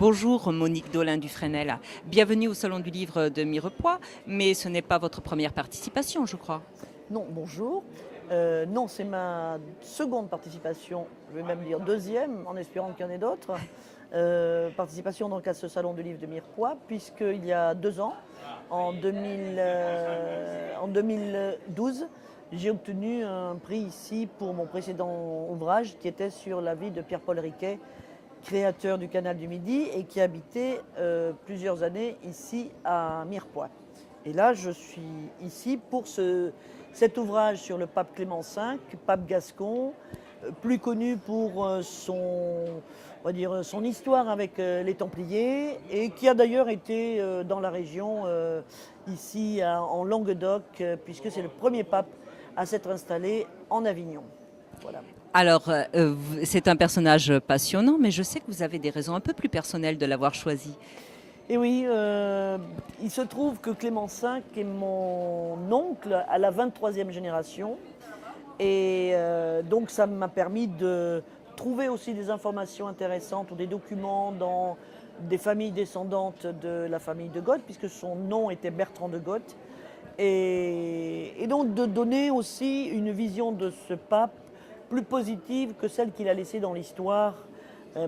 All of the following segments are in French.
Bonjour Monique Dolin-Dufresnel, bienvenue au Salon du Livre de Mirepoix, mais ce n'est pas votre première participation, je crois. Non, bonjour. Non, c'est ma seconde participation, je vais même dire deuxième, en espérant qu'il y en ait d'autres. Participation donc à ce salon du livre de Mirepoix, puisqu'il y a 2 ans, en 2012, j'ai obtenu un prix ici pour mon précédent ouvrage qui était sur la vie de Pierre-Paul Riquet, créateur du Canal du Midi et qui habitait plusieurs années ici à Mirepoix. Et là, je suis ici pour cet ouvrage sur le pape Clément V, pape gascon, plus connu pour on va dire, son histoire avec les Templiers, et qui a d'ailleurs été dans la région, ici en Languedoc, puisque c'est le premier pape à s'être installé en Avignon. Voilà. Alors, c'est un personnage passionnant, mais je sais que vous avez des raisons un peu plus personnelles de l'avoir choisi. Et oui, il se trouve que Clément V est mon oncle à la 23e génération. Et donc ça m'a permis de trouver aussi des informations intéressantes ou des documents dans des familles descendantes de la famille de Goth, puisque son nom était Bertrand de Goth. Et donc de donner aussi une vision de ce pape plus positive que celle qu'il a laissée dans l'histoire,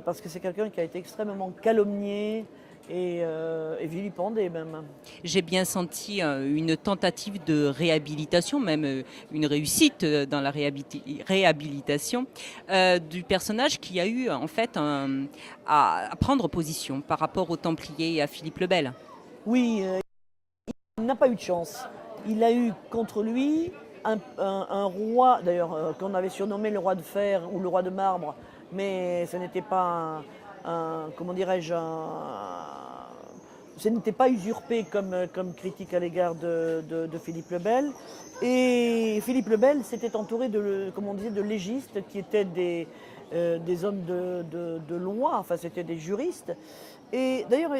parce que c'est quelqu'un qui a été extrêmement calomnié et vilipendé même. J'ai bien senti une tentative de réhabilitation, même une réussite dans la réhabilitation du personnage qui a eu en fait à prendre position par rapport aux Templiers et à Philippe le Bel. Oui, il n'a pas eu de chance. Il a eu contre lui un roi, d'ailleurs qu'on avait surnommé le roi de fer ou le roi de marbre, mais ce n'était pas comment dirais-je, ce n'était pas usurpé comme critique à l'égard de Philippe le Bel. Et Philippe le Bel s'était entouré comme on disait, de légistes qui étaient des hommes de loi, enfin c'était des juristes. Et d'ailleurs,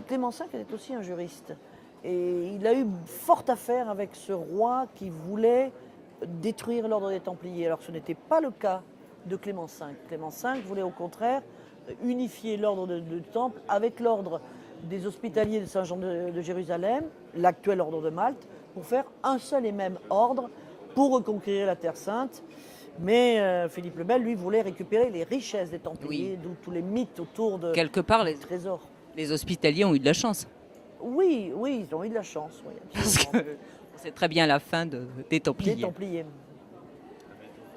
Clément V était aussi un juriste. Et il a eu fort affaire avec ce roi qui voulait détruire l'ordre des Templiers. Alors ce n'était pas le cas de Clément V. Clément V voulait au contraire unifier l'ordre du Temple avec l'ordre des Hospitaliers de Saint-Jean de Jérusalem, l'actuel ordre de Malte, pour faire un seul et même ordre pour reconquérir la Terre Sainte. Mais Philippe le Bel, lui, voulait récupérer les richesses des Templiers, Oui. d'où tous les mythes autour de Quelque part, des trésors. les Hospitaliers ont eu de la chance. Oui, oui, ils ont eu de la chance, oui, Parce absolument. que c'est très bien la fin des Templiers. Des Templiers.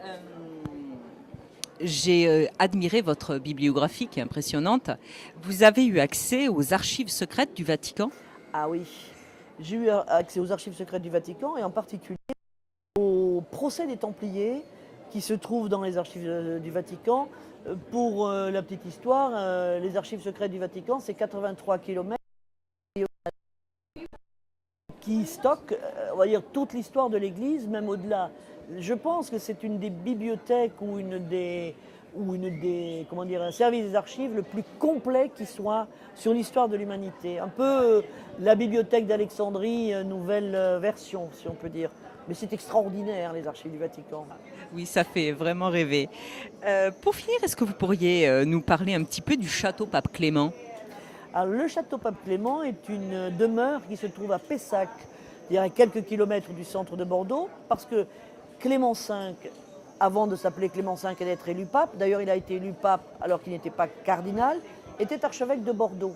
Euh, J'ai admiré votre bibliographie qui est impressionnante. Vous avez eu accès aux archives secrètes du Vatican? Ah oui, j'ai eu accès aux archives secrètes du Vatican et en particulier au procès des Templiers qui se trouve dans les archives du Vatican. Pour la petite histoire, les archives secrètes du Vatican, c'est 83 kilomètres qui stockent, on va dire, toute l'histoire de l'Église, même au-delà. Je pense que c'est une des bibliothèques ou comment dire, un service des archives le plus complet qui soit sur l'histoire de l'humanité. Un peu la bibliothèque d'Alexandrie, nouvelle version, si on peut dire. Mais c'est extraordinaire, les archives du Vatican. Oui, ça fait vraiment rêver. Pour finir, est-ce que vous pourriez nous parler un petit peu du château Pape Clément? Alors, le château Pape Clément est une demeure qui se trouve à Pessac, c'est-à-dire à quelques kilomètres du centre de Bordeaux, parce que Clément V, avant de s'appeler Clément V et d'être élu pape, d'ailleurs il a été élu pape alors qu'il n'était pas cardinal, était archevêque de Bordeaux.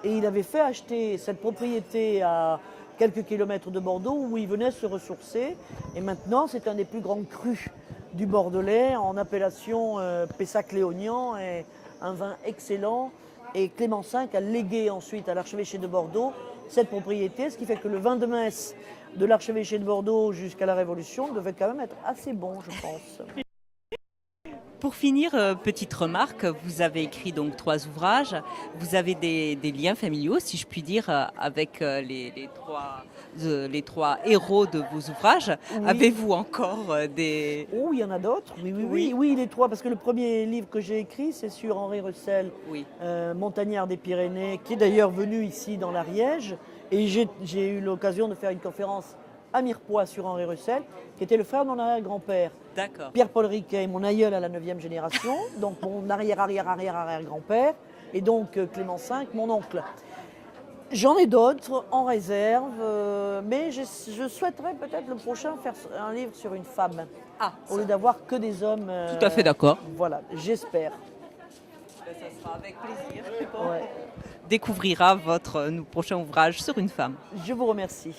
Et il avait fait acheter cette propriété à quelques kilomètres de Bordeaux où il venait se ressourcer. Et maintenant c'est un des plus grands crus du Bordelais en appellation Pessac-Léognan, et un vin excellent. Et Clément V a légué ensuite à l'archevêché de Bordeaux cette propriété, ce qui fait que le vin de messe de l'archevêché de Bordeaux jusqu'à la Révolution devait quand même être assez bon, je pense. Pour finir, petite remarque, vous avez écrit donc 3 ouvrages. Vous avez des liens familiaux, si je puis dire, avec les trois héros de vos ouvrages. Oui. Avez-vous encore des... Oh, il y en a d'autres, oui, oui, Oui. oui, oui, les 3, parce que le premier livre que j'ai écrit, c'est sur Henri Russell, Oui. montagnard des Pyrénées, qui est d'ailleurs venu ici dans l'Ariège. Et j'ai eu l'occasion de faire une conférence à Mirepoix sur Henri Russell, qui était le frère de mon arrière-grand-père. D'accord. Pierre-Paul Riquet, mon aïeul à la 9e génération, donc mon arrière-arrière-arrière-arrière-grand-père. et donc Clément V, mon oncle. J'en ai d'autres en réserve, mais je souhaiterais peut-être le prochain faire un livre sur une femme, au lieu d'avoir que des hommes. Tout à fait d'accord. Voilà, j'espère. Ça sera avec plaisir. Ouais. Découvrira votre prochain ouvrage sur une femme. Je vous remercie.